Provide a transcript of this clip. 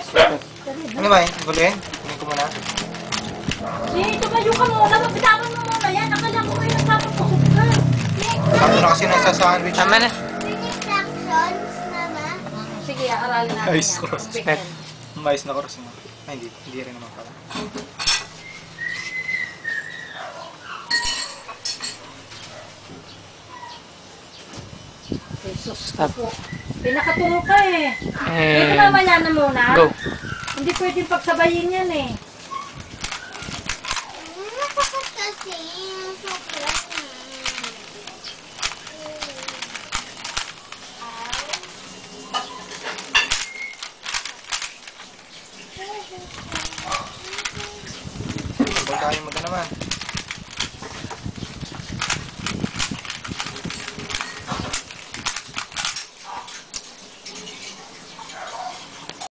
Ano ba yun? Gulin? Gulin ko muna. Tumayo ka muna. Mapitawan mo muna yan. Akala ko kayo nagpapapusok ka. Sabi na kasi nasa sandwich. Tama na. Instructions, Mama. Sige, aralin natin Ayos yan. cross. Speaker. Mais na cross mo. Ay, hindi. Hindi rin naman pala. Jesus Stop. po. Pinakatungo ka eh. Ito And naman yan na muna. go. Hindi pwedeng pagsabayin yan eh. Masakit kasi yung sobra. Pagkain mo na naman.